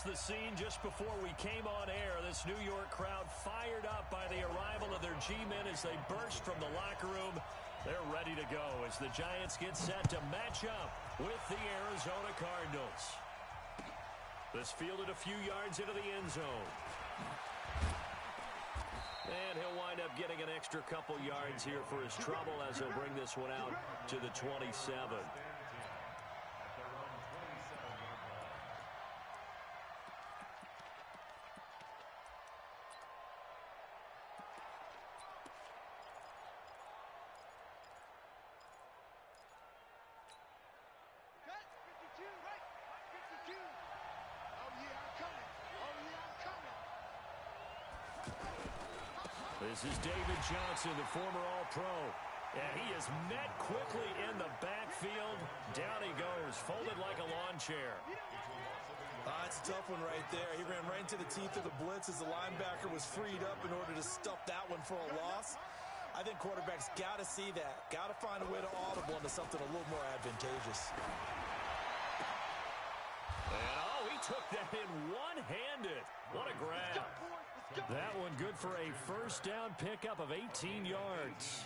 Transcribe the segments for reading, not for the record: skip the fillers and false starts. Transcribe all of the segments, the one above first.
sets the scene just before we came on air. This New York crowd fired up by the arrival of their G-men as they burst from the locker room. They're ready to go as the Giants get set to match up with the Arizona Cardinals. This fielded a few yards into the end zone. And he'll wind up getting an extra couple yards here for his trouble as he'll bring this one out to the 27. This is David Johnson, the former All-Pro. And he is met quickly in the backfield. Down he goes, folded like a lawn chair. It's a tough one right there. He ran right into the teeth of the blitz as the linebacker was freed up in order to stuff that one for a loss. I think quarterbacks got to see that. Got to find a way to audible into something a little more advantageous. And he took that in one-handed. What a grab. That one good for a first down pickup of 18 yards.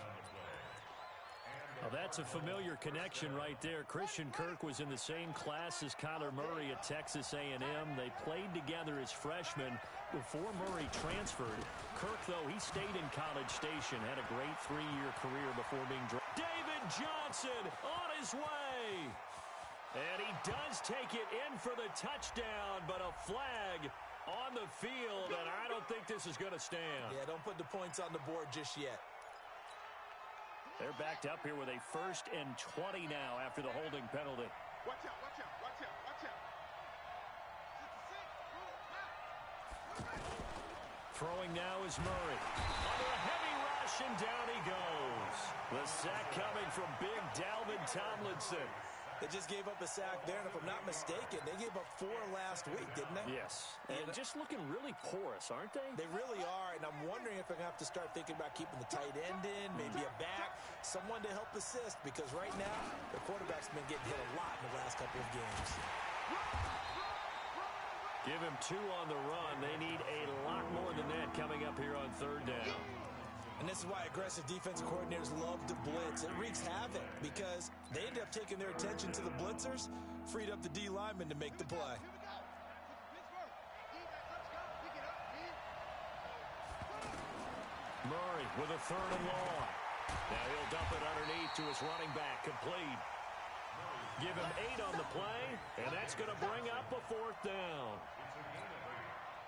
Well, that's a familiar connection right there. Christian Kirk was in the same class as Kyler Murray at Texas A&M. They played together as freshmen before Murray transferred. Kirk, though, he stayed in College Station, had a great 3-year career before being drafted. David Johnson on his way. And he does take it in for the touchdown, but a flag on the field, and I don't think this is going to stand. Yeah, don't put the points on the board just yet. They're backed up here with a 1st and 20 now after the holding penalty. Watch out, watch out, watch out, watch out. Throwing now is Murray. Under a heavy rush, and down he goes. The sack coming from big Dalvin Tomlinson. They just gave up a sack there, and if I'm not mistaken, they gave up 4 last week, didn't they? Yes. And just looking really porous, aren't they? They really are, and I'm wondering if they're going to have to start thinking about keeping the tight end in, maybe a back, someone to help assist, because right now, the quarterback's been getting hit a lot in the last couple of games. Give him 2 on the run. They need a lot more than that coming up here on 3rd down. And this is why aggressive defensive coordinators love to blitz. It wreaks havoc because they end up taking their attention to the blitzers, freed up the D lineman to make the play. Murray with a 3rd and long. Now he'll dump it underneath to his running back, complete. Give him 8 on the play, and that's going to bring up a 4th down.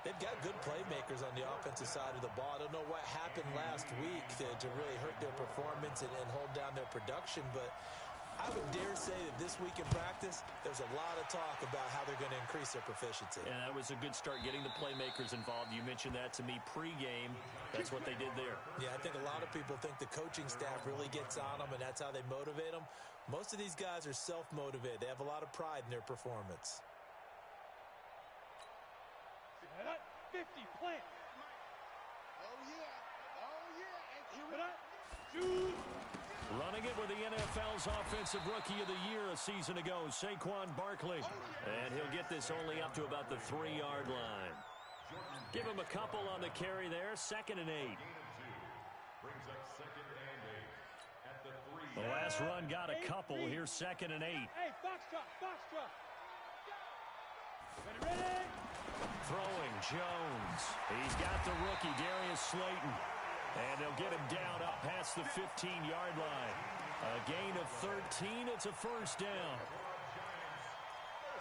They've got good playmakers on the offensive side of the ball. I don't know what happened last week to really hurt their performance and hold down their production, but I would dare say that this week in practice, there's a lot of talk about how they're going to increase their proficiency. And that was a good start, getting the playmakers involved. You mentioned that to me pregame. That's what they did there. Yeah, I think a lot of people think the coaching staff really gets on them, and that's how they motivate them. Most of these guys are self-motivated. They have a lot of pride in their performance. 50, plant. Oh, yeah. And here it up. Running it with the NFL's Offensive Rookie of the Year a season ago, Saquon Barkley. And he'll get this only up to about the 3-yard line. Give him a couple on the carry there, 2nd and 8. Brings up 2nd and 8 at the 3. The last run got a couple. Here's 2nd and 8. Hey, Foxtrot. Ready? Throwing Jones. He's got the rookie, Darius Slayton. And they'll get him down up past the 15-yard line. A gain of 13. It's a 1st down.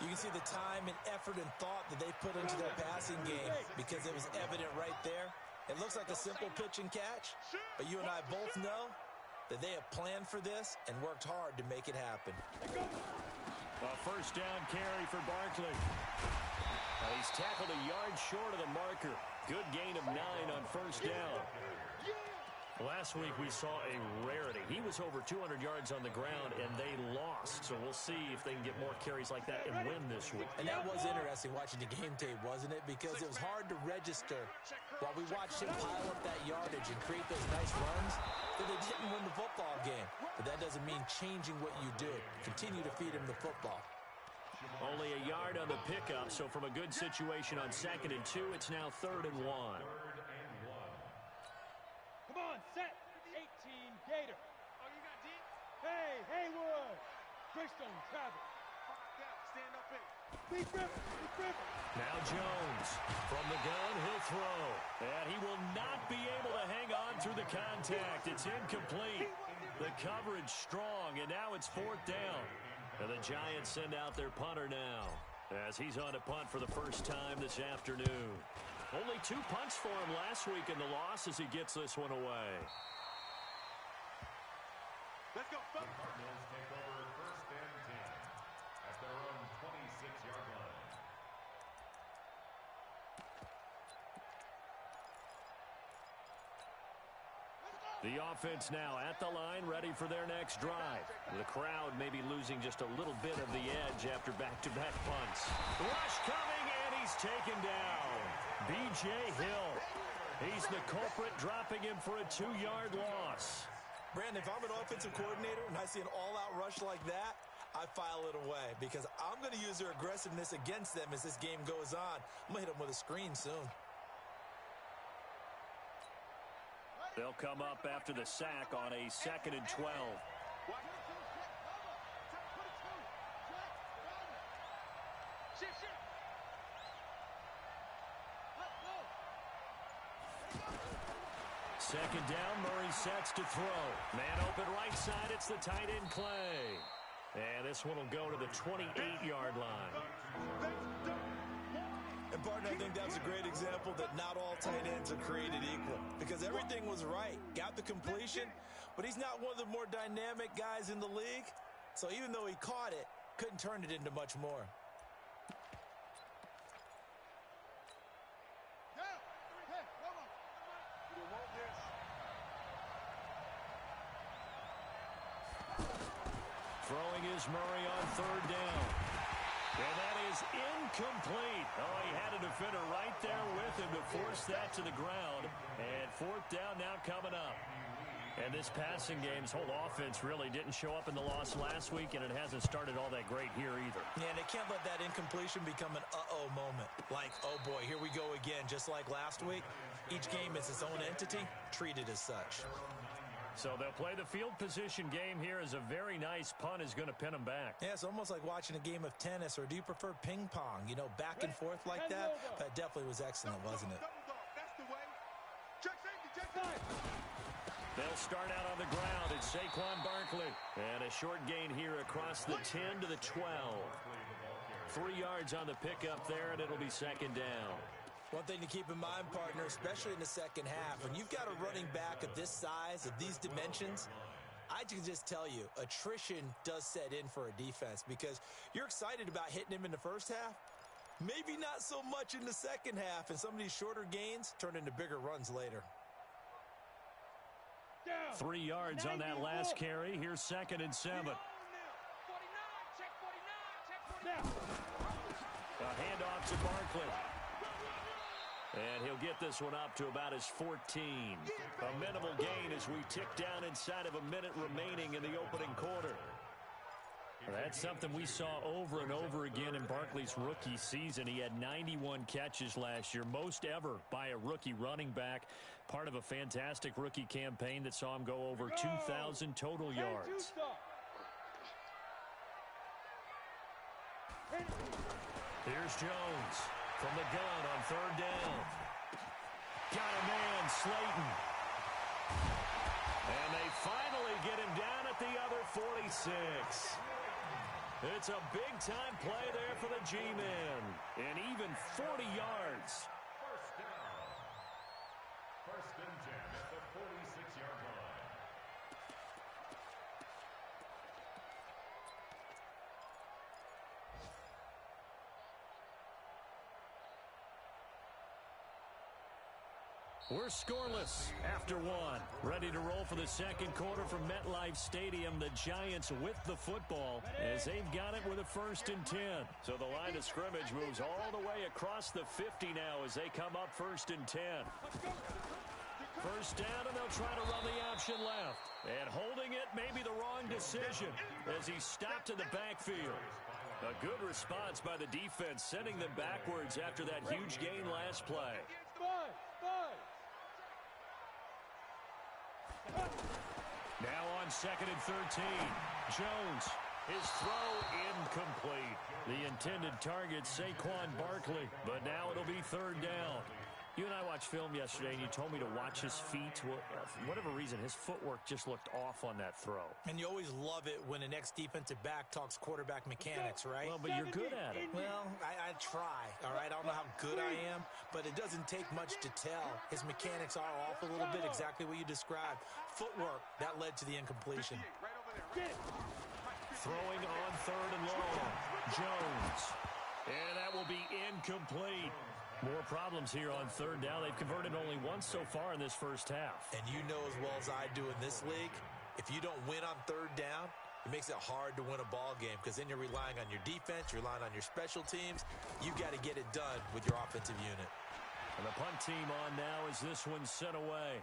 You can see the time and effort and thought that they put into their passing game because it was evident right there. It looks like a simple pitch and catch, but you and I both know that they have planned for this and worked hard to make it happen. A 1st down carry for Barkley. He's tackled a yard short of the marker. Good gain of 9 on 1st down. Last week we saw a rarity. He was over 200 yards on the ground, and they lost. So we'll see if they can get more carries like that and win this week. And that was interesting watching the game tape, wasn't it? Because it was hard to register while we watched him pile up that yardage and create those nice runs that they didn't win the football game. But that doesn't mean changing what you do. Continue to feed him the football. Only a yard on the pickup, so from a good situation on 2nd and 2, it's now 3rd and 1. Come on, set. 18 Gator. Oh, you got deep? Hey, Haywood. Greystone, travel. Stand up in. Deep river. Now Jones. From the gun, he'll throw. And he will not be able to hang on through the contact. It's incomplete. The coverage strong, and now it's 4th down. And the Giants send out their punter now, as he's on to punt for the first time this afternoon. Only 2 punts for him last week in the loss as he gets this one away. Let's go. The Cardinals take over 1st and 10 at their own 26-yard line. The offense now at the line, ready for their next drive. The crowd may be losing just a little bit of the edge after back-to-back punts. Rush coming, and he's taken down. B.J. Hill. He's the culprit, dropping him for a 2-yard loss. Brandon, if I'm an offensive coordinator and I see an all-out rush like that, I file it away because I'm going to use their aggressiveness against them as this game goes on. I'm going to hit them with a screen soon. They'll come up after the sack on a 2nd and 12. Second down, Murray sets to throw. Man open right side, it's the tight end play. And this one will go to the 28-yard line. And, partner, I think that's a great example that not all tight ends are created equal because everything was right. Got the completion, but he's not one of the more dynamic guys in the league. So even though he caught it, couldn't turn it into much more. Throwing is Murray on 3rd down. And that is incomplete. Oh, he had a defender right there with him to force that to the ground. And 4th down now coming up. And this passing game's whole offense really didn't show up in the loss last week, and it hasn't started all that great here either. Yeah, and they can't let that incompletion become an uh-oh moment. Like, oh boy, here we go again, just like last week. Each game is its own entity, treated as such. So they'll play the field position game here as a very nice punt is going to pin them back. Yeah, it's almost like watching a game of tennis, or do you prefer ping pong? You know, back and forth like that? That definitely was excellent, wasn't it? That's the way. Check safety. They'll start out on the ground. It's Saquon Barkley. And a short gain here across the 10 to the 12. 3 yards on the pickup there, and it'll be 2nd down. One thing to keep in mind, partner, especially in the second half, when you've got a running back of this size, of these dimensions, I can just tell you, attrition does set in for a defense because you're excited about hitting him in the first half. Maybe not so much in the second half, and some of these shorter gains turn into bigger runs later. 3 yards on that last carry. Here's 2nd and 7. 49, check 49. A handoff to Barkley. And he'll get this one up to about his 14. A minimal gain as we tick down inside of a minute remaining in the opening quarter. That's something we saw over and over again in Barkley's rookie season. He had 91 catches last year, most ever by a rookie running back. Part of a fantastic rookie campaign that saw him go over 2,000 total yards. Here's Jones from the gun on 3rd down. Got a man, Slayton. And they finally get him down at the other 46. It's a big-time play there for the G-men. And even 40 yards. First down. 1st and 10 at the 46-yard line. We're scoreless after 1. Ready to roll for the second quarter from MetLife Stadium. The Giants with the football as they've got it with a 1st and 10. So the line of scrimmage moves all the way across the 50 now as they come up 1st and 10. First down, and they'll try to run the option left. And holding it may be the wrong decision as he's stopped in the backfield. A good response by the defense, sending them backwards after that huge gain last play. Now on 2nd and 13. Jones. His throw incomplete. The intended target, Saquon Barkley. But now it'll be 3rd down. You and I watched film yesterday, and you told me to watch his feet. For whatever reason, his footwork just looked off on that throw. And you always love it when the next defensive back talks quarterback mechanics, right? Well, but you're good at it. Well, I try, all right? I don't know how good I am, but it doesn't take much to tell. His mechanics are off a little bit, exactly what you described. Footwork, that led to the incompletion. Throwing on 3rd and long. Jones. And that will be incomplete. More problems here on 3rd down. They've converted only once so far in this first half. And you know as well as I do in this league, if you don't win on 3rd down, it makes it hard to win a ball game because then you're relying on your defense, you're relying on your special teams. You've got to get it done with your offensive unit. And the punt team on now as this one's sent away.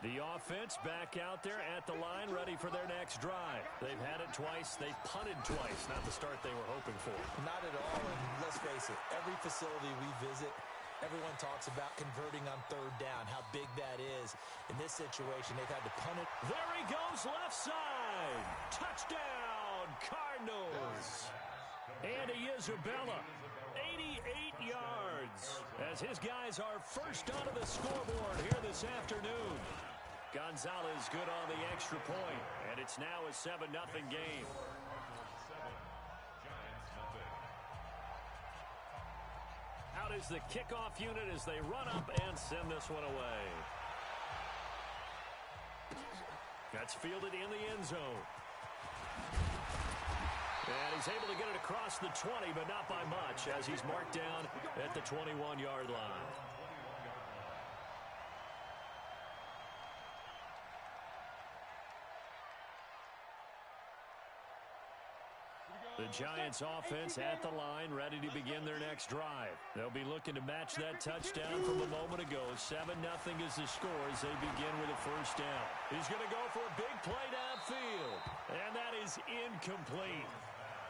The offense back out there at the line, ready for their next drive. They've had it twice. They've punted twice. Not the start they were hoping for. Not at all. And let's face it, every facility we visit, everyone talks about converting on 3rd down, how big that is. In this situation, they've had to punt it. There he goes, left side. Touchdown, Cardinals. Andy Isabella, 88 yards, as his guys are first onto the scoreboard here this afternoon. Gonzalez good on the extra point, and it's now a 7-0 game. Out is the kickoff unit as they run up and send this one away. That's fielded in the end zone. And he's able to get it across the 20, but not by much, as he's marked down at the 21-yard line. The Giants offense at the line, ready to begin their next drive. They'll be looking to match that touchdown from a moment ago. 7-0 is the score as they begin with a first down. He's going to go for a big play downfield, and that is incomplete.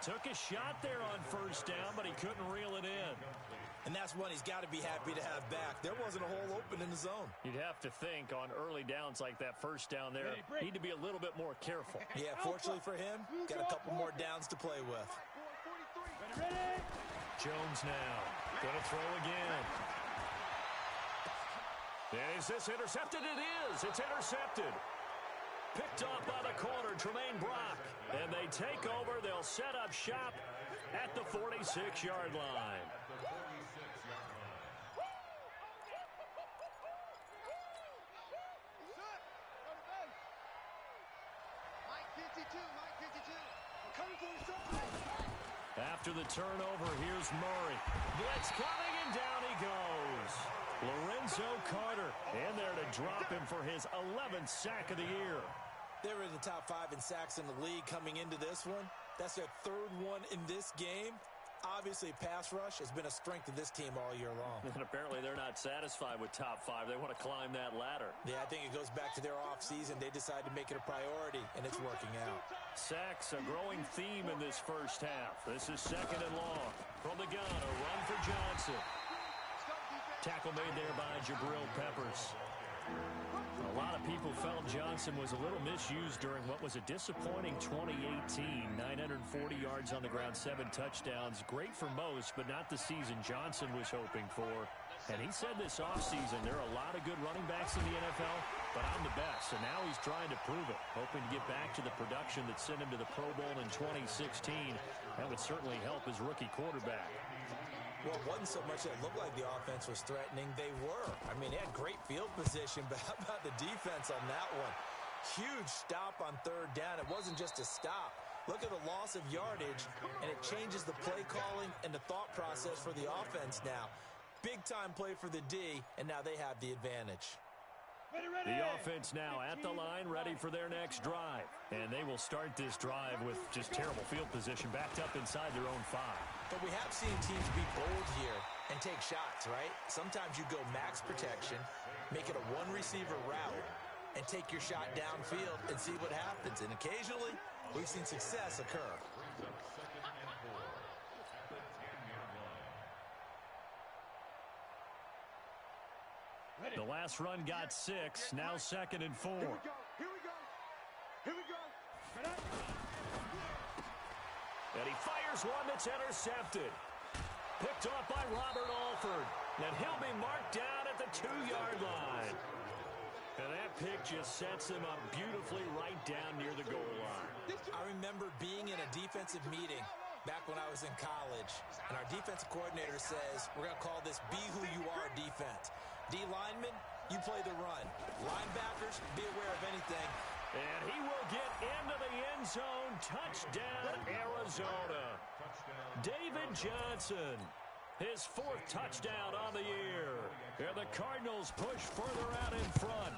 Took a shot there on first down, but he couldn't reel it in. And that's one he's got to be happy to have back. There wasn't a hole open in the zone. You'd have to think on early downs like that first down there, need to be a little bit more careful. Yeah, fortunately for him, got a couple more downs to play with. Jones now, going to throw again. And is this intercepted? It is. It's intercepted. Picked off by the corner, Tremaine Brock. And they take over. They'll set up shop at the 46-yard line. After the turnover, here's Murray. Blitz coming, and down he goes. Lorenzo Carter in there to drop him for his 11th sack of the year. They were in the top 5 in sacks in the league coming into this one. That's their 3rd one in this game. Obviously, pass rush has been a strength of this team all year long. And apparently they're not satisfied with top 5. They want to climb that ladder. Yeah, I think it goes back to their offseason. They decided to make it a priority, and it's working out. Sacks, a growing theme in this first half. This is 2nd and long. From the gun, a run for Johnson. Tackle made there by Jabril Peppers. A lot of people felt Johnson was a little misused during what was a disappointing 2018. 940 yards on the ground, 7 touchdowns. Great for most, but not the season Johnson was hoping for. And he said this offseason, there are a lot of good running backs in the NFL, but I'm the best. And now he's trying to prove it, hoping to get back to the production that sent him to the Pro Bowl in 2016. That would certainly help his rookie quarterback. Well, it wasn't so much that it looked like the offense was threatening. They were. I mean, they had great field position, but how about the defense on that one? Huge stop on 3rd down. It wasn't just a stop. Look at the loss of yardage, and it changes the play calling and the thought process for the offense now. Big-time play for the D, and now they have the advantage. The offense now at the line, ready for their next drive. And they will start this drive with just terrible field position, backed up inside their own 5. But we have seen teams be bold here and take shots, right? Sometimes you go max protection, make it a one-receiver route, and take your shot downfield and see what happens. And occasionally, we've seen success occur. The last run got 6, now 2nd and 4. Here we go. Here we go. And he fires one that's intercepted. Picked off by Robert Alford. And he'll be marked down at the 2-yard line. And that pick just sets him up beautifully right down near the goal line. I remember being in a defensive meeting back when I was in college, and our defensive coordinator says, we're going to call this Be Who You Are defense. D linemen, you play the run. Linebackers, be aware of anything. And he will get into the end zone. Touchdown, Arizona. David Johnson, his 4th touchdown on the year. And the Cardinals push further out in front.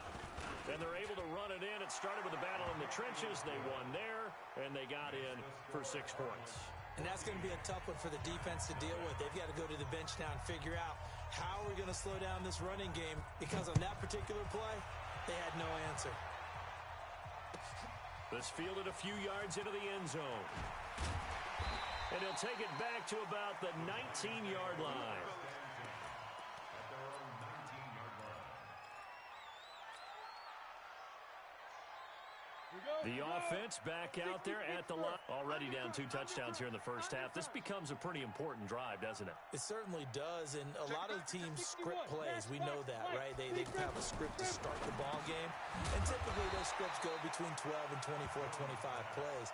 And they're able to run it in. It started with a battle in the trenches. They won there, and they got in for 6 points. And that's going to be a tough one for the defense to deal with. They've got to go to the bench now and figure out how we're going to slow down this running game, because on that particular play, they had no answer. This fielded a few yards into the end zone. And he'll take it back to about the 19-yard line. The offense back out there at the line. Already down 2 touchdowns here in the first half. This becomes a pretty important drive, doesn't it? It certainly does, and a lot of teams script plays. We know that, right? They have a script to start the ball game, and typically those scripts go between 12 and 24, 25 plays.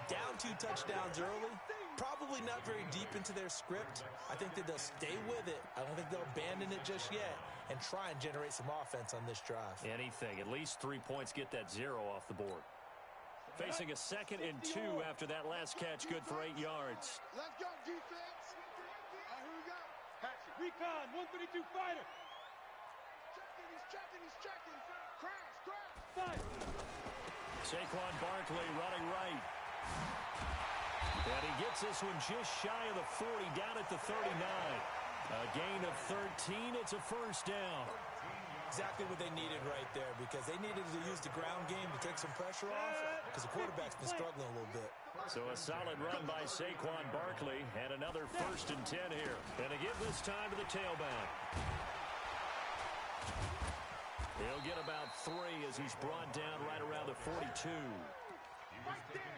Down 2 touchdowns early, probably not very deep into their script. I think that they'll stay with it. I don't think they'll abandon it just yet and try and generate some offense on this drive. Anything. At least 3 points, get that 0 off the board. Facing a 2nd and 2 after that last catch, good for 8 yards. Let's go, defense. Here we go. Recon, 132 fighter. He's checking. Crash. Saquon Barkley running right. And he gets this one just shy of the 40, down at the 39. A gain of 13. It's a first down. Exactly what they needed right there, because they needed to use the ground game to take some pressure off, because the quarterback's been struggling a little bit. So a solid run by Saquon Barkley, and another 1st and 10 here. And to give this time to the tailback. He'll get about 3 as he's brought down right around the 42.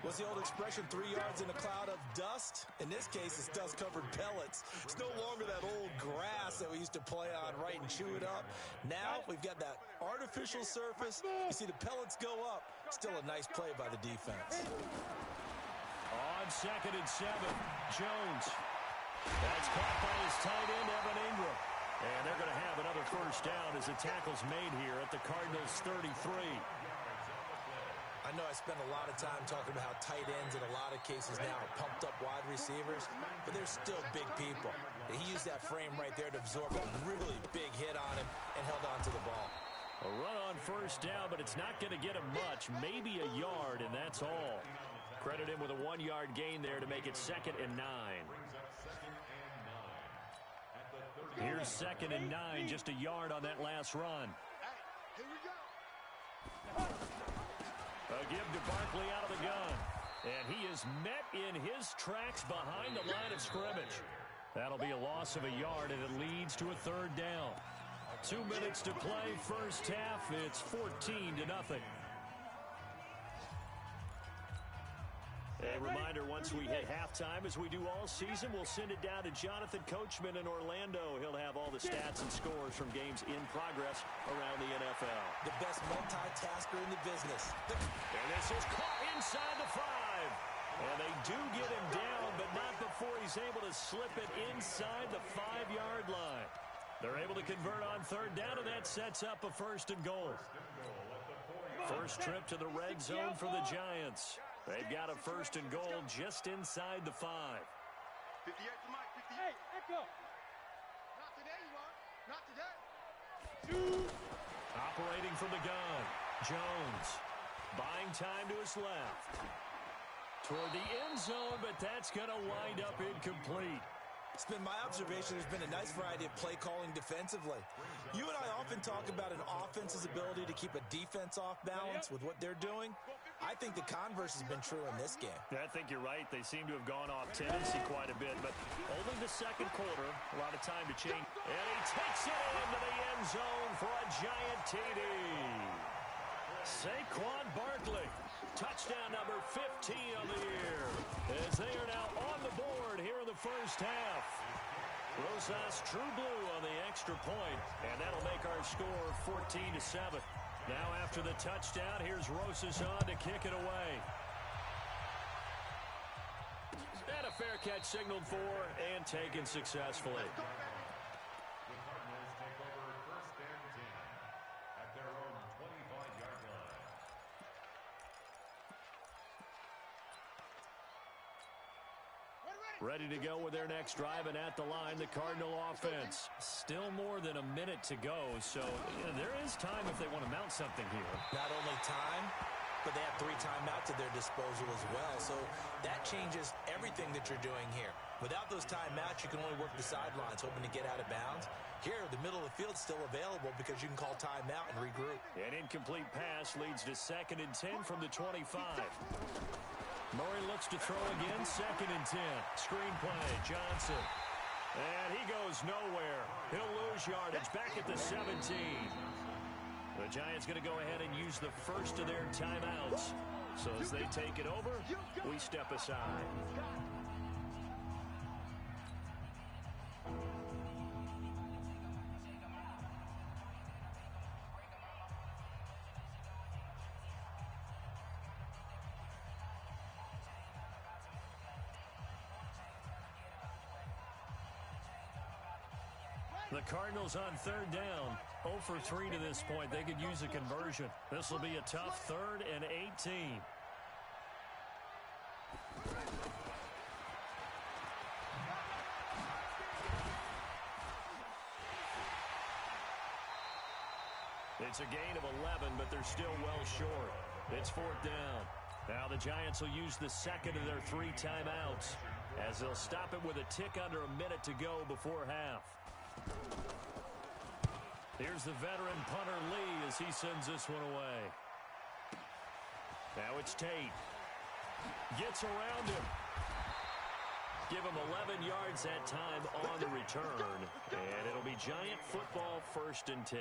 What's the old expression, 3 yards in a cloud of dust? In this case, it's dust-covered pellets. It's no longer that old grass that we used to play on, right, and chew it up. Now we've got that artificial surface. You see the pellets go up. Still a nice play by the defense. On 2nd and 7, Jones. That's caught by his tight end, Evan Ingram. And they're going to have another first down as the tackle's made here at the Cardinals' 33. I know I spend a lot of time talking about how tight ends in a lot of cases now are pumped up wide receivers, but they're still big people. He used that frame right there to absorb a really big hit on him and held on to the ball. A run on first down, but it's not going to get him much, maybe a yard, and that's all. Credit him with a 1-yard gain there to make it 2nd and 9. Here's 2nd and 9, just a yard on that last run. Here we go. A give to Barkley out of the gun. And he is met in his tracks behind the line of scrimmage. That'll be a loss of a yard, and it leads to a 3rd down. 2 minutes to play, first half. It's 14-0. A reminder, once we hit halftime, as we do all season, we'll send it down to Jonathan Coachman in Orlando. He'll have all the stats and scores from games in progress around the NFL. The best multitasker in the business. And this is caught inside the 5. And they do get him down, but not before he's able to slip it inside the 5-yard line. They're able to convert on 3rd down, and that sets up a 1st and goal. First trip to the red zone for the Giants. They've got a 1st and goal just inside the 5. 58 to Mike, 58. Hey, Echo. Not today, you are. Not today. Operating from the gun, Jones. Buying time to his left. Toward the end zone, but that's going to wind up incomplete. It's been my observation there's been a nice variety of play calling defensively. You and I often talk about an offense's ability to keep a defense off balance with what they're doing. I think the converse has been true in this game. Yeah, I think you're right. They seem to have gone off tendency quite a bit, but only the second quarter, a lot of time to change. And he takes it into the end zone for a giant TD. Saquon Barkley, touchdown number 15 on the year, as they are now on the board here in the first half. Rosas True Blue on the extra point, and that'll make our score 14-7. Now after the touchdown, here's Rosas on to kick it away. And a fair catch signaled for and taken successfully. The Cardinals take over first and 10 at their own 25-yard line. Ready to go with their next drive, and at the line, the Cardinal offense. Still more than a minute to go, so there is time if they want to mount something here. Not only time, but they have 3 timeouts at their disposal as well. So that changes everything that you're doing here. Without those timeouts, you can only work the sidelines, hoping to get out of bounds. Here, the middle of the field is still available because you can call timeout and regroup. An incomplete pass leads to 2nd and 10 from the 25. Murray looks to throw again, 2nd and 10. Screen play, Johnson. And he goes nowhere. He'll lose yardage back at the 17. The Giants going to go ahead and use the first of their timeouts. So as they take it over, we step aside. The Cardinals on 3rd down, 0 for 3 to this point. They could use a conversion. This will be a tough 3rd and 18. It's a gain of 11, but they're still well short. It's 4th down. Now the Giants will use the second of their 3 timeouts, as they'll stop it with a tick under a minute to go before half. Here's the veteran punter Lee as he sends this one away. Now it's Tate. Gets around him. Give him 11 yards that time on the return. And it'll be Giant football 1st and 10.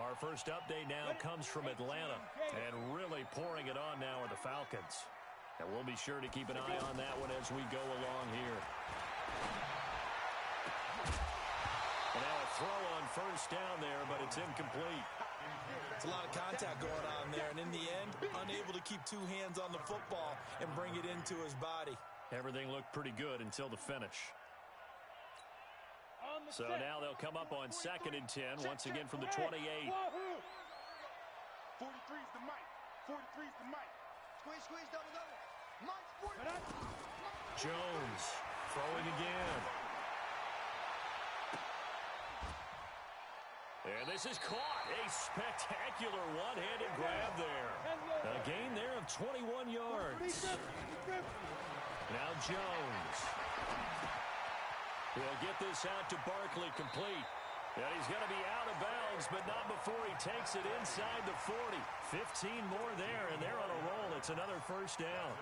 Our first update now comes from Atlanta. And really pouring it on now are the Falcons. And we'll be sure to keep an eye on that one as we go along here. And now a throw on 1st down there, but it's incomplete. It's a lot of contact going on there, and in the end, unable to keep 2 hands on the football and bring it into his body. Everything looked pretty good until the finish. So now they'll come up on 2nd and 10, once again from the 28. 43's the mic. 43's the mic. Squeeze, double. Mike, Jones throwing again. And this is caught. A spectacular one-handed grab there. A gain there of 21 yards. Now Jones. He'll get this out to Barkley complete. And he's going to be out of bounds, but not before he takes it inside the 40. 15 more there, and they're on a roll. It's another 1st down.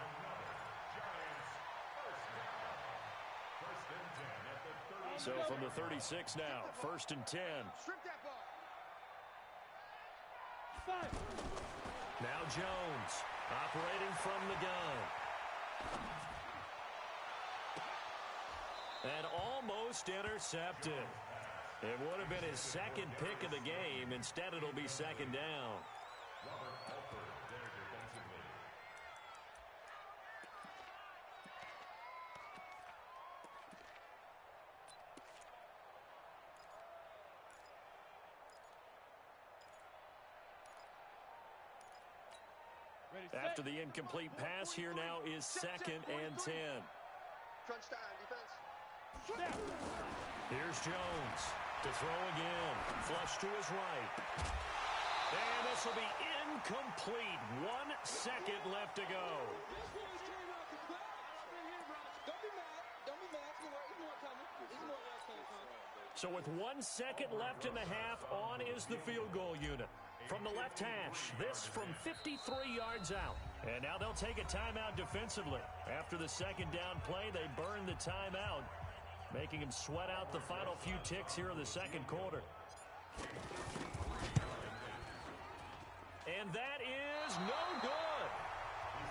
So from the 36 now, 1st and 10. Now Jones operating from the gun. And almost intercepted. It would have been his 2nd pick of the game. Instead, it'll be 2nd down. After the incomplete pass, here now is 2nd and 10. Crunch time, defense. Here's Jones. To throw again. Flush to his right. And this will be incomplete. 1 second left to go. So with 1 second left in the half, on is the field goal unit. From the left hash, this from 53 yards out. And now they'll take a timeout defensively. After the second down play, they burn the timeout, making him sweat out the final few ticks here in the second quarter. And that is no good.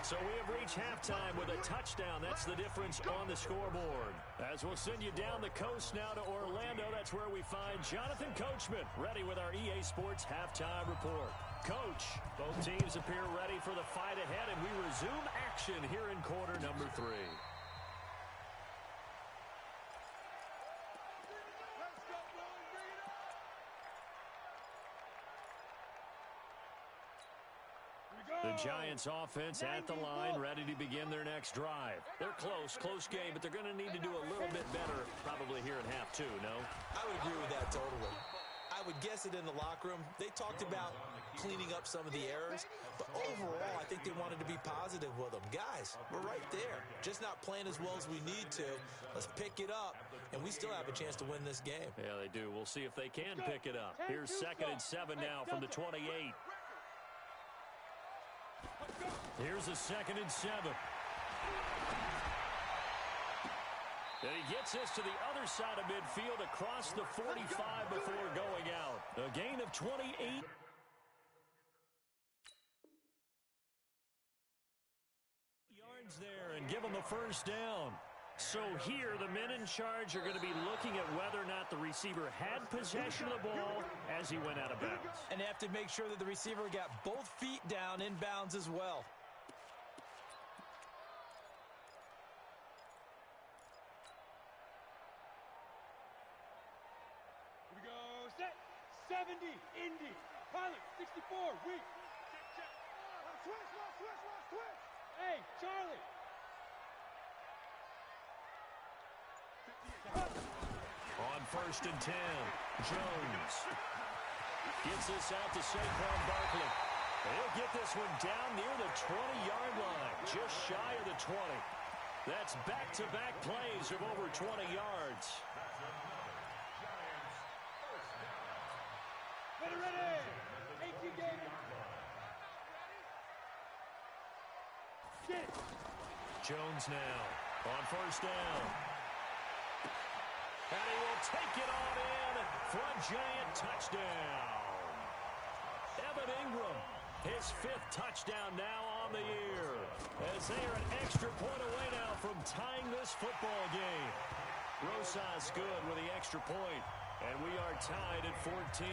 So we have reached halftime with a touchdown. That's the difference on the scoreboard. As we'll send you down the coast now to Orlando, that's where we find Jonathan Coachman, ready with our EA Sports halftime report. Coach, both teams appear ready for the fight ahead, and we resume action here in quarter number 3. The Giants offense at the line, ready to begin their next drive. They're close game, but they're going to need to do a little bit better probably here in half 2, no? I would agree with that totally. I would guess it in the locker room. They talked about cleaning up some of the errors, but overall, I think they wanted to be positive with them. Guys, we're right there. Just not playing as well as we need to. Let's pick it up, and we still have a chance to win this game. Yeah, they do. We'll see if they can pick it up. Here's 2nd and 7 now from the 28. Here's a 2nd and 7. And he gets this to the other side of midfield across the 45 before going out. A gain of 28. Yards there and give him a first down. So here, the men in charge are going to be looking at whether or not the receiver had possession of the ball as he went out of bounds. And they have to make sure that the receiver got both feet down in bounds as well. Here we go, set, 70, Indy, pilot, 64, weak. Switch. Hey, Charlie. On 1st and 10, Jones gets this out to Saquon Barkley. He'll get this one down near the 20-yard line, just shy of the 20. That's back-to-back plays of over 20 yards. Ready. 18 Gator. Get it. Jones now on 1st down. And he will take it on in for a giant touchdown. Evan Ingram, his 5th touchdown now on the year. As they are an extra point away now from tying this football game. Rosas good with the extra point. And we are tied at 14.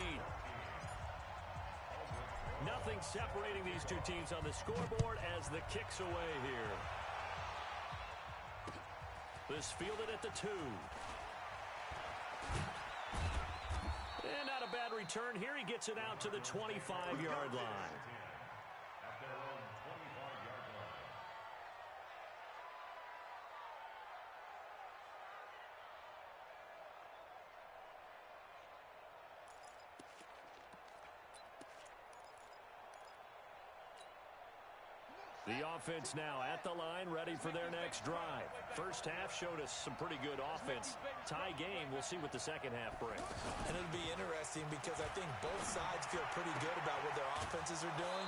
Nothing separating these two teams on the scoreboard as the kick's away here. This fielded at the 2. And not a bad return here. He gets it out to the 25-yard line. At their own 25-yard line. The offense now at the line, ready for their next drive. First half showed us some pretty good offense. Tie game, we'll see what the second half brings. And it'll be interesting because I think both sides feel pretty good about what their offenses are doing.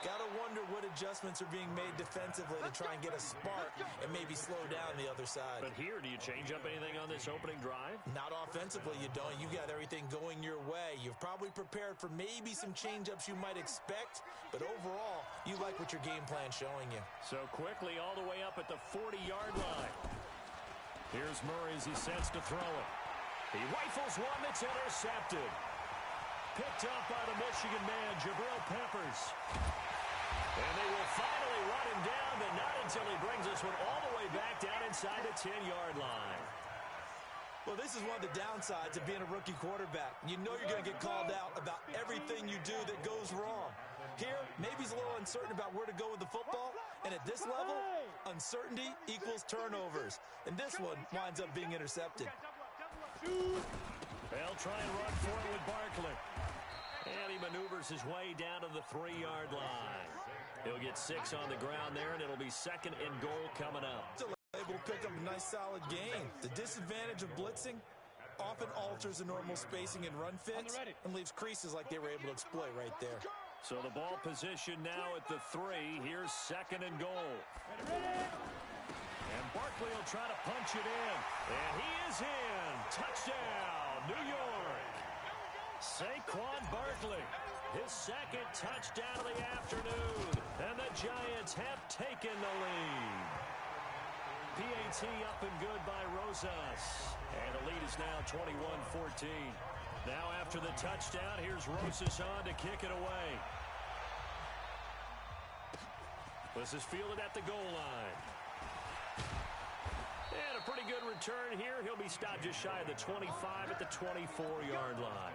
Gotta wonder what adjustments are being made defensively to try and get a spark and maybe slow down the other side. But here, do you change up anything on this opening drive? Not offensively, you don't. You got everything going your way. You've probably prepared for maybe some change-ups you might expect, but overall, you like what your game plan's showing you. So quickly all the way up at the 40-yard line. Here's Murray as he sets to throw it. He rifles one that's intercepted. Picked up by the Michigan man, Jabril Peppers. And they will finally run him down, but not until he brings this one all the way back down inside the 10-yard line. Well, this is one of the downsides of being a rookie quarterback. You know you're going to get called out about everything you do that goes wrong. Here, maybe he's a little uncertain about where to go with the football, and at this level, uncertainty equals turnovers. And this one winds up being intercepted. They'll try and run for it with Barkley. And he maneuvers his way down to the 3-yard line. He'll get 6 on the ground there, and it'll be 2nd and goal coming up. Still able to pick up a nice, solid game. The disadvantage of blitzing often alters the normal spacing and run fits and leaves creases like they were able to exploit right there. So the ball position now at the 3. Here's 2nd and goal. And Barkley will try to punch it in. And he is in. Touchdown, New York. Saquon Barkley, his 2nd touchdown of the afternoon. And the Giants have taken the lead. PAT up and good by Rosas. And the lead is now 21-14. Now after the touchdown, here's Rosas on to kick it away. This is fielded at the goal line. And a pretty good return here. He'll be stopped just shy of the 25 at the 24-yard line.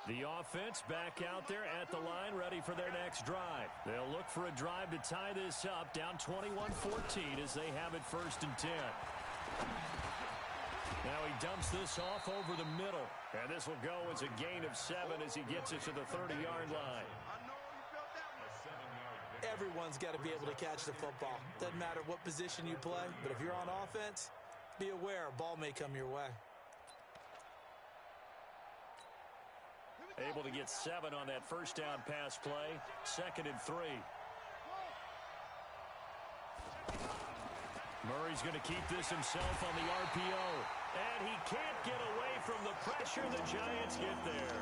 The offense back out there at the line, ready for their next drive. They'll look for a drive to tie this up, down 21-14 as they have it 1st and 10. Now he dumps this off over the middle, and this will go as a gain of 7 as he gets it to the 30-yard line. Everyone's got to be able to catch the football. Doesn't matter what position you play, but if you're on offense, be aware a ball may come your way. Able to get 7 on that 1st down pass play. 2nd and 3. Murray's going to keep this himself on the RPO. And he can't get away from the pressure. The Giants get there.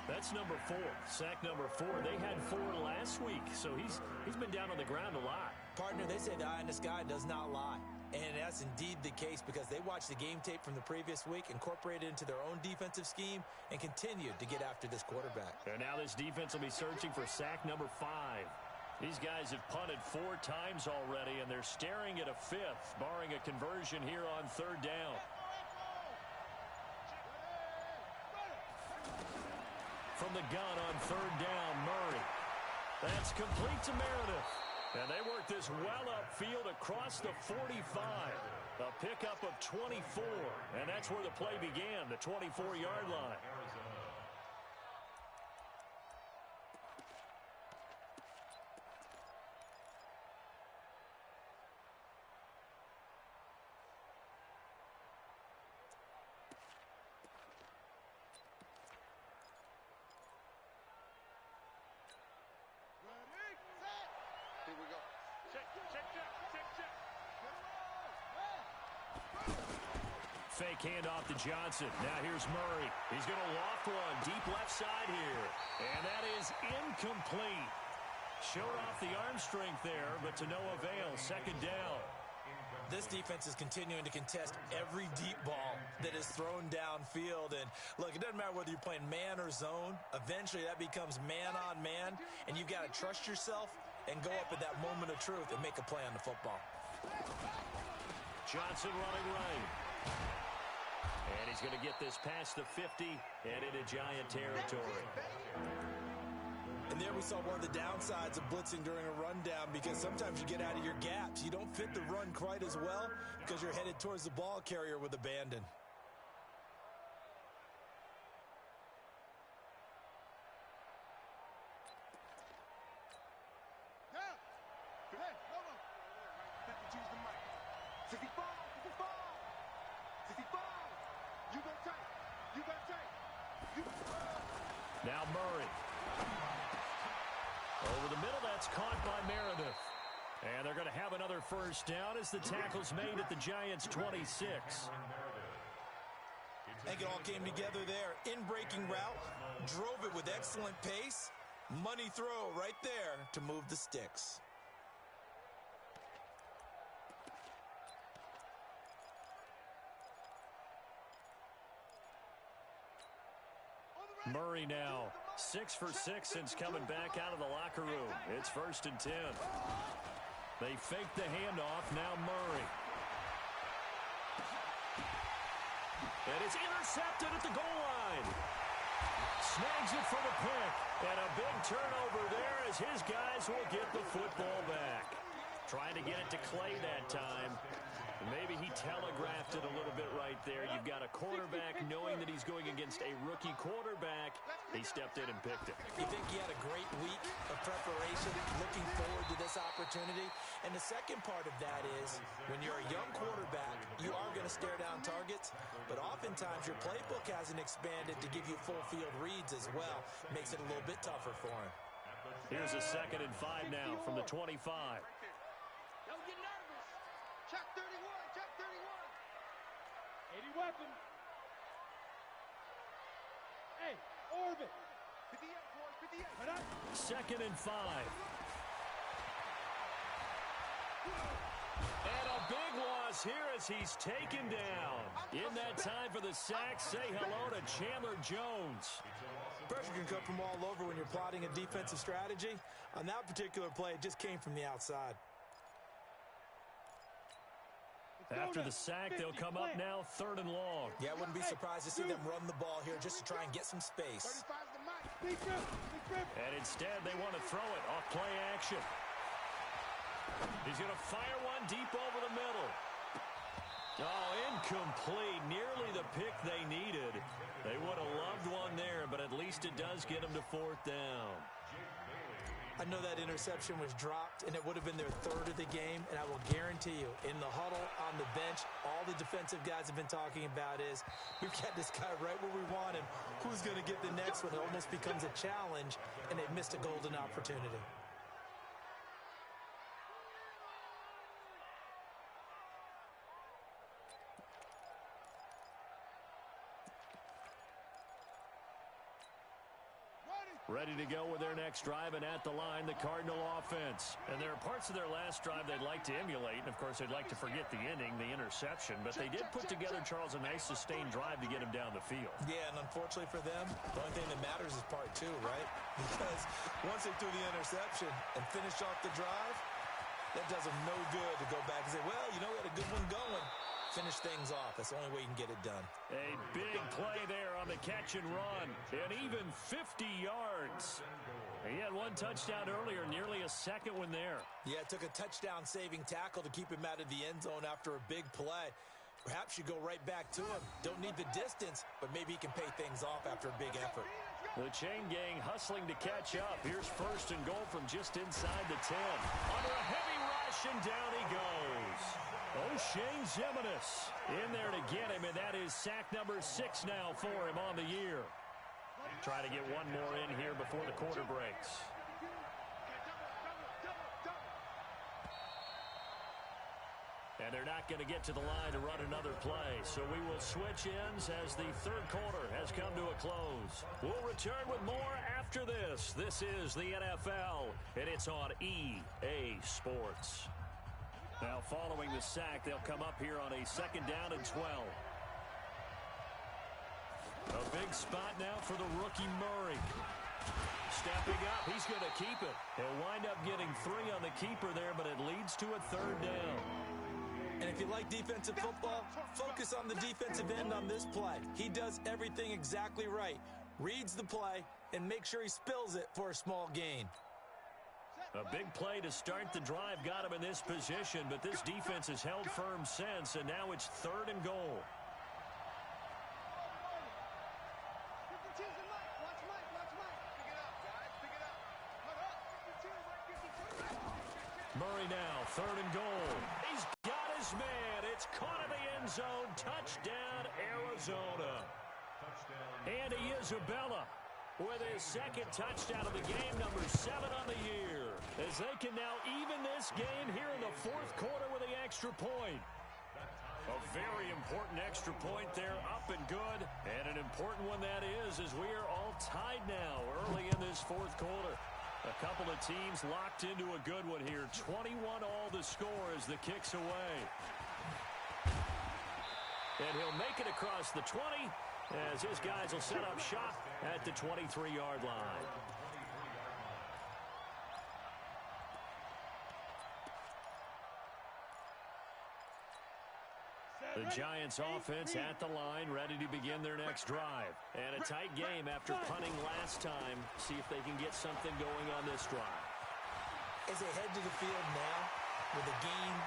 That's number 4. Sack number 4. They had 4 last week, so he's been down on the ground a lot. Partner, they say the eye in the sky does not lie. And that's indeed the case because they watched the game tape from the previous week, incorporated it into their own defensive scheme, and continued to get after this quarterback. And now this defense will be searching for sack number 5. These guys have punted 4 times already, and they're staring at a 5th, barring a conversion here on 3rd down. From the gun on 3rd down, Murray. That's complete to Meredith. And they work this well upfield across the 45. A pickup of 24. And that's where the play began, the 24-yard line. Fake handoff to Johnson. Now here's Murray. He's going to loft one deep left side here. And that is incomplete. Showed off the arm strength there, but to no avail. 2nd down. This defense is continuing to contest every deep ball that is thrown downfield. And look, it doesn't matter whether you're playing man or zone. Eventually that becomes man on man. And you've got to trust yourself and go up at that moment of truth and make a play on the football. Johnson running right. And he's going to get this past the 50 and into Giant territory. And there we saw one of the downsides of blitzing during a rundown, because sometimes you get out of your gaps. You don't fit the run quite as well because you're headed towards the ball carrier with abandon. Now Murray. Over the middle, that's caught by Meredith. And they're going to have another 1st down as the tackle's made at the Giants' 26. I think it all came together there. In-breaking route, drove it with excellent pace. Money throw right there to move the sticks. Murray now 6 for 6 since coming back out of the locker room. It's 1st and 10. They fake the handoff. Now Murray. And it's intercepted at the goal line. Snags it for the pick. And a big turnover there as his guys will get the football back. Trying to get it to Clay that time. Maybe he telegraphed it a little bit right there. You've got a quarterback knowing that he's going against a rookie quarterback. He stepped in and picked it. You think he had a great week of preparation, looking forward to this opportunity? And the second part of that is, when you're a young quarterback, you are going to stare down targets, but oftentimes your playbook hasn't expanded to give you full field reads as well. Makes it a little bit tougher for him. Here's a 2nd and 5 now from the 25. Don't get nervous. Check 31, check 31. 80 weapons. Hey, orbit. 58, boys, 58. 2nd and 5. And a big loss here as he's taken down. In that time for the sack, say hello to Chandler Jones. Pressure can come from all over when you're plotting a defensive strategy. On that particular play, it just came from the outside. After the sack, they'll come up now 3rd and long. Yeah, I wouldn't be surprised to see them run the ball here just to try and get some space. And instead, they want to throw it off play action. He's going to fire one deep over the middle. Oh, incomplete. Nearly the pick they needed. They would have loved one there, but at least it does get them to 4th down. I know that interception was dropped, and it would have been their 3rd of the game, and I will guarantee you, in the huddle, on the bench, all the defensive guys have been talking about is, we've got this guy right where we want him. Who's going to get the next one? It almost becomes a challenge, and they've missed a golden opportunity. Ready to go with their next drive, and at the line, the Cardinal offense. And there are parts of their last drive they'd like to emulate, and of course they'd like to forget the ending, the interception, but they did put together, Charles, a nice sustained drive to get him down the field. Yeah, and unfortunately for them, the only thing that matters is part 2, right? Because once they threw the interception and finished off the drive, that does them no good to go back and say, well, you know, we had a good one going. Finish things off. That's the only way you can get it done. A big play there on the catch and run. And even 50 yards. He had one touchdown earlier, nearly a second one there. Yeah, it took a touchdown-saving tackle to keep him out of the end zone after a big play. Perhaps you go right back to him. Don't need the distance, but maybe he can pay things off after a big effort. The chain gang hustling to catch up. Here's 1st and goal from just inside the 10. Under a heavy rush, and down he goes. O'Shane Zimenez in there to get him, and that is sack number 6 now for him on the year. Try to get one more in here before the quarter breaks. And they're not going to get to the line to run another play, so we will switch ends as the 3rd quarter has come to a close. We'll return with more after this. This is the NFL, and it's on EA Sports. Now, following the sack, they'll come up here on a 2nd down and 12. A big spot now for the rookie Murray. Stepping up, he's going to keep it. He'll wind up getting 3 on the keeper there, but it leads to a 3rd down. And if you like defensive football, focus on the defensive end on this play. He does everything exactly right. Reads the play and make sure he spills it for a small gain. A big play to start the drive got him in this position, but this defense has held firm since, and now it's 3rd and goal. Murray now, 3rd and goal. He's got his man. It's caught in the end zone. Touchdown, Arizona. Andy Isabella with his 2nd touchdown of the game, number 7 on the year, as they can now even this game here in the 4th quarter with the extra point. A very important extra point there, up and good, and an important one that is, as we are all tied now early in this 4th quarter. A couple of teams locked into a good one here. 21 all the score as the kick's away. And he'll make it across the 20 as his guys will set up shop at the 23-yard line. The Giants offense at the line, ready to begin their next drive. And a tight game after punting last time. See if they can get something going on this drive. As they head to the field now, with the game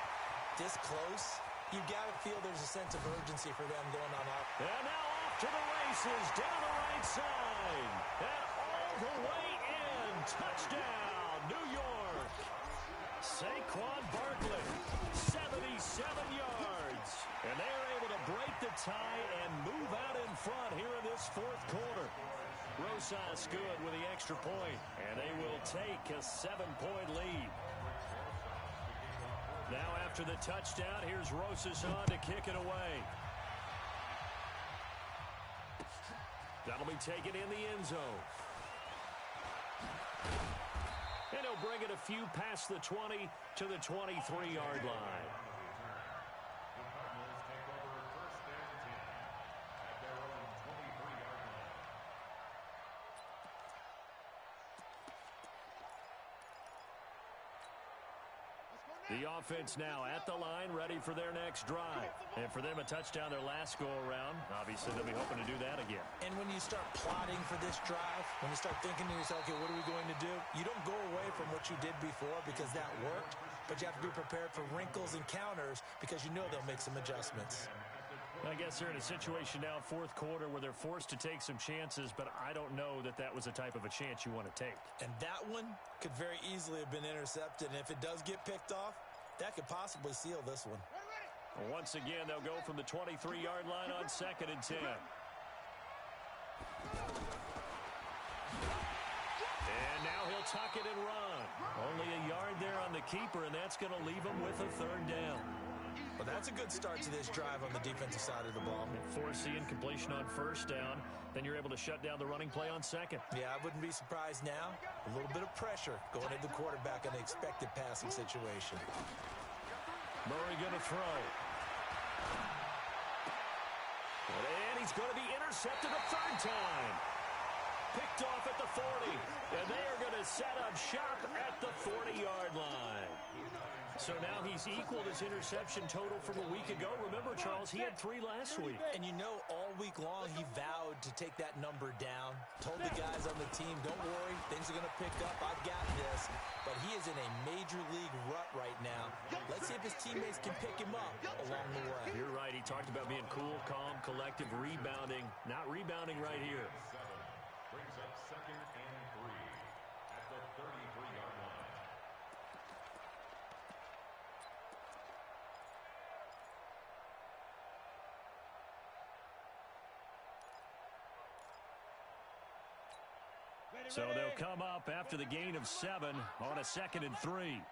this close, you've got to feel there's a sense of urgency for them going on off. And now off to the races, down the right side. And all the way in. Touchdown, New York. Saquon Barkley, 77 yards. And they're able to break the tie and move out in front here in this fourth quarter. Rosas good with the extra point, and they will take a 7-point lead. Now after the touchdown, here's Rosas on to kick it away. That'll be taken in the end zone. And he'll bring it a few past the 20 to the 23-yard line. The offense now at the line, ready for their next drive. And for them, a touchdown their last go-around. Obviously, they'll be hoping to do that again. And when you start plotting for this drive, when you start thinking to yourself, okay, what are we going to do? You don't go away from what you did before because that worked, but you have to be prepared for wrinkles and counters because you know they'll make some adjustments. I guess they're in a situation now, fourth quarter, where they're forced to take some chances, but I don't know that that was the type of a chance you want to take. And that one could very easily have been intercepted, and if it does get picked off, that could possibly seal this one. Well, once again, they'll go from the 23-yard line on 2nd and 10. And now he'll tuck it and run. Only a yard there on the keeper, and that's going to leave him with a 3rd down. Well, that's a good start to this drive on the defensive side of the ball. Forcing completion on 1st down. Then you're able to shut down the running play on 2nd. Yeah, I wouldn't be surprised now. A little bit of pressure going at the quarterback on the expected passing situation. Murray going to throw. And he's going to be intercepted a 3rd time. Picked off at the 40. And they are going to set up shop at the 40-yard line. So now he's equaled his interception total from a week ago. Remember, Charles, he had 3 last week. And you know, all week long, he vowed to take that number down. Told the guys on the team, don't worry, things are going to pick up. I've got this. But he is in a major league rut right now. Let's see if his teammates can pick him up along the way. You're right. He talked about being cool, calm, collective, rebounding. Not rebounding right here. Brings up 2nd and 3 at the 33-yard line. So they'll come up after the gain of 7 on a 2nd and 3.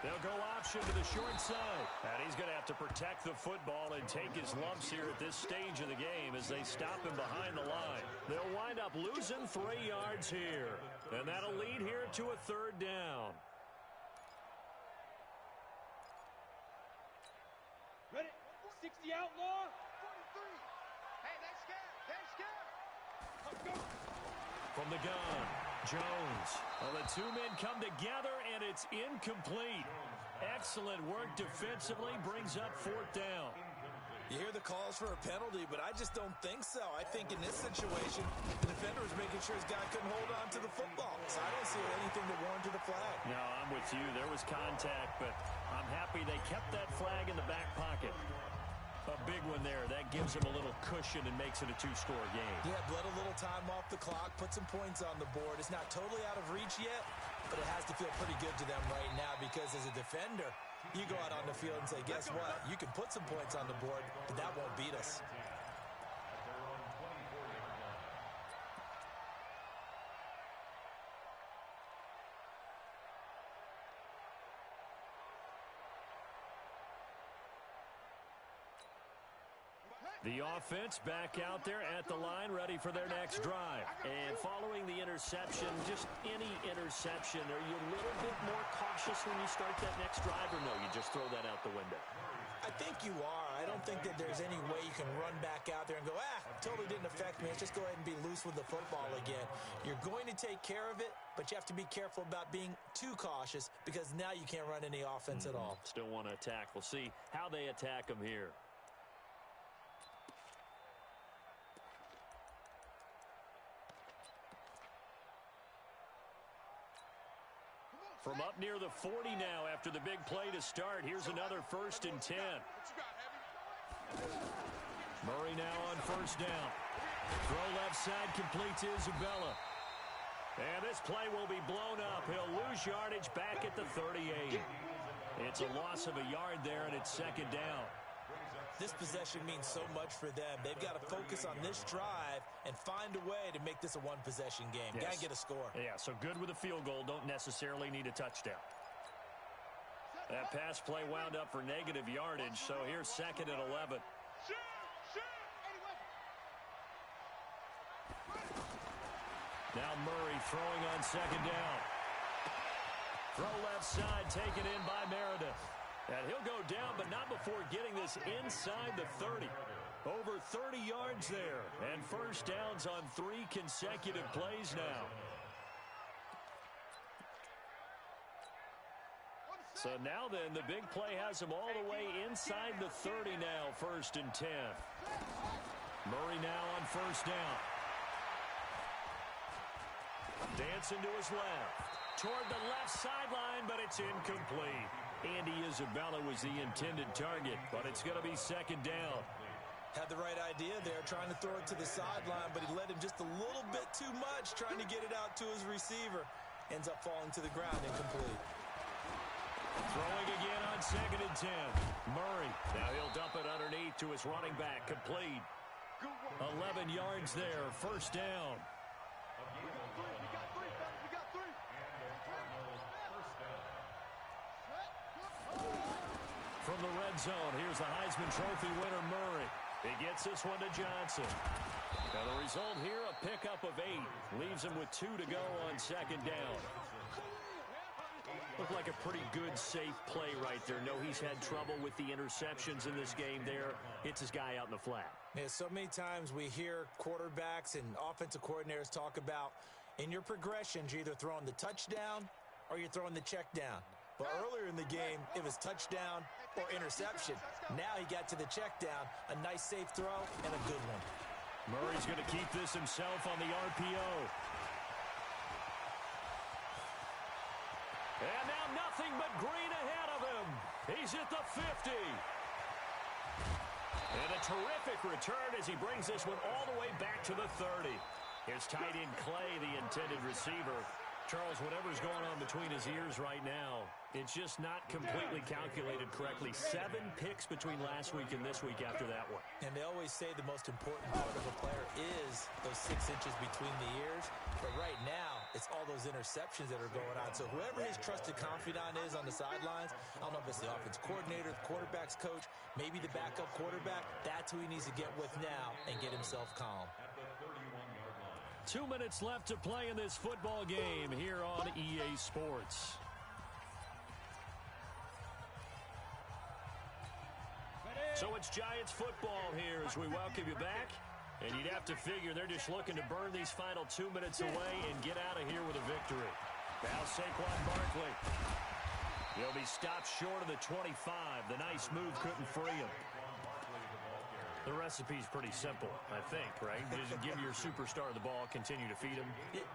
They'll go option to the short side. And he's going to have to protect the football and take his lumps here at this stage of the game as they stop him behind the line. They'll wind up losing 3 yards here. And that'll lead here to a 3rd down. Ready? 60 outlaw. From the gun, Jones. Well, the 2 men come together, and it's incomplete. Excellent work defensively, brings up 4th down. You hear the calls for a penalty, but I just don't think so. I think in this situation, the defender was making sure his guy couldn't hold on to the football. So I don't see anything that warranted a flag. No, I'm with you. There was contact, but I'm happy they kept that flag in the back pocket. A big one there. That gives them a little cushion and makes it a 2-score game. Yeah, bled a little time off the clock, put some points on the board. It's not totally out of reach yet, but it has to feel pretty good to them right now because as a defender, you go out on the field and say, guess what? You can put some points on the board, but that won't beat us. The offense back out there at the line, ready for their next drive. And following the interception, just any interception, are you a little bit more cautious when you start that next drive, or no, you just throw that out the window? I think you are. I don't think that there's any way you can run back out there and go, totally didn't affect me. Let's just go ahead and be loose with the football again. You're going to take care of it, but you have to be careful about being too cautious because now you can't run any offense at all. Still want to attack. We'll see how they attack them here. From up near the 40 now after the big play to start. Here's another 1st and 10. Murray now on 1st down. Throw left side complete to Isabella. And this play will be blown up. He'll lose yardage back at the 38. It's a loss of a yard there, and it's 2nd down. This possession means so much for them. They've got to focus on this drive and find a way to make this a one-possession game. Yes. Got to get a score. Yeah, so good with a field goal. Don't necessarily need a touchdown. That pass play wound up for negative yardage, so here's 2nd and 11. Now Murray throwing on 2nd down. Throw left side, taken in by Meredith. And he'll go down, but not before getting this inside the 30. Over 30 yards there. And 1st downs on 3 consecutive plays now. So now then, the big play has him all the way inside the 30 now, 1st and 10. Murray now on 1st down. Dancing to his left. Toward the left sideline, but it's incomplete. Andy Isabella was the intended target, but it's going to be 2nd down. Had the right idea there, trying to throw it to the sideline, but he led him just a little bit too much, trying to get it out to his receiver. Ends up falling to the ground, incomplete. Throwing again on 2nd and 10. Murray, now he'll dump it underneath to his running back, complete. 11 yards there, 1st down. From the red zone, here's the Heisman Trophy winner, Murray. He gets this one to Johnson. Now the result here, a pickup of 8. Leaves him with 2 to go on 2nd down. Looked like a pretty good, safe play right there. No, he's had trouble with the interceptions in this game there. Hits his guy out in the flat. Yeah, so many times we hear quarterbacks and offensive coordinators talk about, in your progressions, you're either throwing the touchdown or you're throwing the check down. But earlier in the game, it was touchdown or interception. Now he got to the check down. A nice, safe throw and a good one. Murray's going to keep this himself on the RPO. And now nothing but green ahead of him. He's at the 50. And a terrific return as he brings this one all the way back to the 30. Here's tight end Clay, the intended receiver. Charles, whatever's going on between his ears right now, it's just not completely calculated correctly. 7 picks between last week and this week after that one. And they always say the most important part of a player is those 6 inches between the ears. But right now, it's all those interceptions that are going on. So whoever his trusted confidant is on the sidelines, I don't know if it's the offense coordinator, the quarterback's coach, maybe the backup quarterback, that's who he needs to get with now and get himself calm. 2 minutes left to play in this football game here on EA Sports. So it's Giants football here as we welcome you back. And you'd have to figure they're just looking to burn these final 2 minutes away and get out of here with a victory. Now Saquon Barkley. He'll be stopped short of the 25. The nice move couldn't free him. The recipe's pretty simple, I think, right? Just give your superstar the ball, continue to feed him.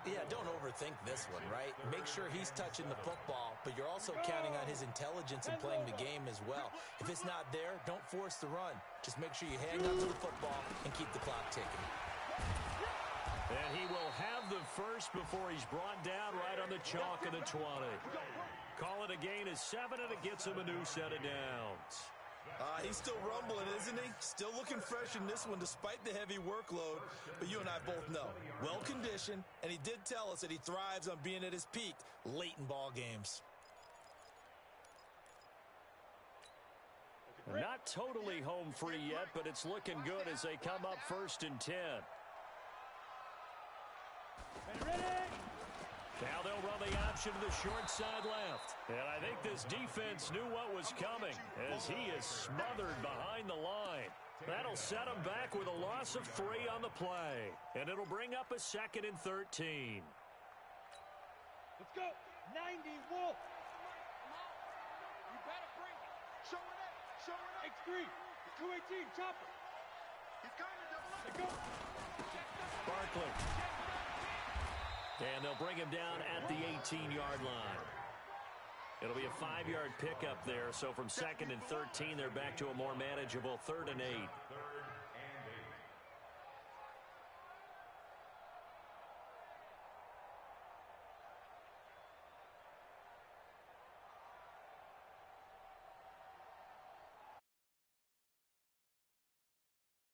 Yeah, don't overthink this one, right? Make sure he's touching the football, but you're also counting on his intelligence in playing the game as well. If it's not there, don't force the run. Just make sure you hang on to the football and keep the clock ticking. And he will have the first before he's brought down right on the chalk of the 20. Call it a gain of 7, and it gets him a new set of downs. He's still rumbling, isn't he? Still looking fresh in this one despite the heavy workload. But you and I both know, well-conditioned, and he did tell us that he thrives on being at his peak late in ball games. Not totally home free yet, but it's looking good as they come up 1st and 10. Ready? Now they'll run the option to the short side left. And I think this defense knew what was coming as he is smothered behind the line. That'll set him back with a loss of 3 on the play. And it'll bring up a 2nd and 13. Let's go. 90 Wolf. You better bring it. Show it up. Show it up. X3. 218. Chopper. He's coming to Let's go. Barkley. And they'll bring him down at the 18-yard line. It'll be a 5-yard pickup there. So from 2nd and 13, they're back to a more manageable 3rd and 8.